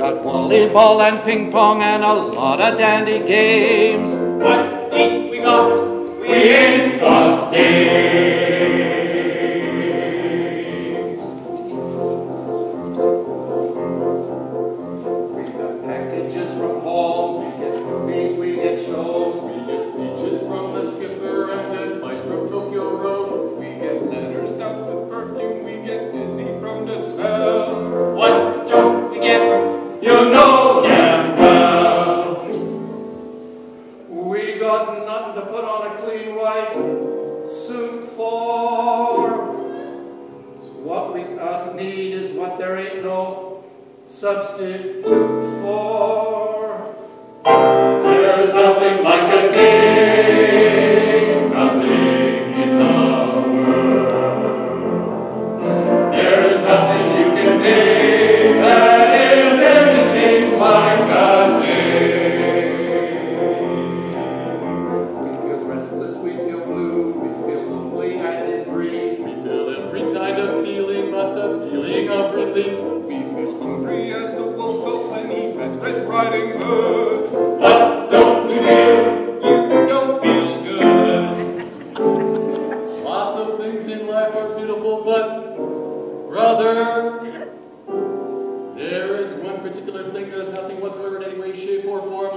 got volleyball and ping pong and a lot of dandy games. What ain't we got? We ain't got dames. We got packages from home, we get movies, we get shows, We get speeches from the skipper and advice from Tokyo Rose. We get letters stuffed with perfume, we get dizzy from the smell. What don't we get? you know damn well. We got nothing to put on a clean white suit for. What we need is what there ain't no substitute for. There's nothing like a game, nothing in the world. There is nothing you can name that is anything like a game. We feel restless, we feel blue, we feel lonely and in grief. We feel every kind of feeling but the feeling of relief. We feel hungry as the wolf felt when he met Red Riding Hood. What don't we feel? You don't feel good. Lots of things in life are beautiful, but brother, there is one particular thing that is nothing whatsoever in any way, shape, or form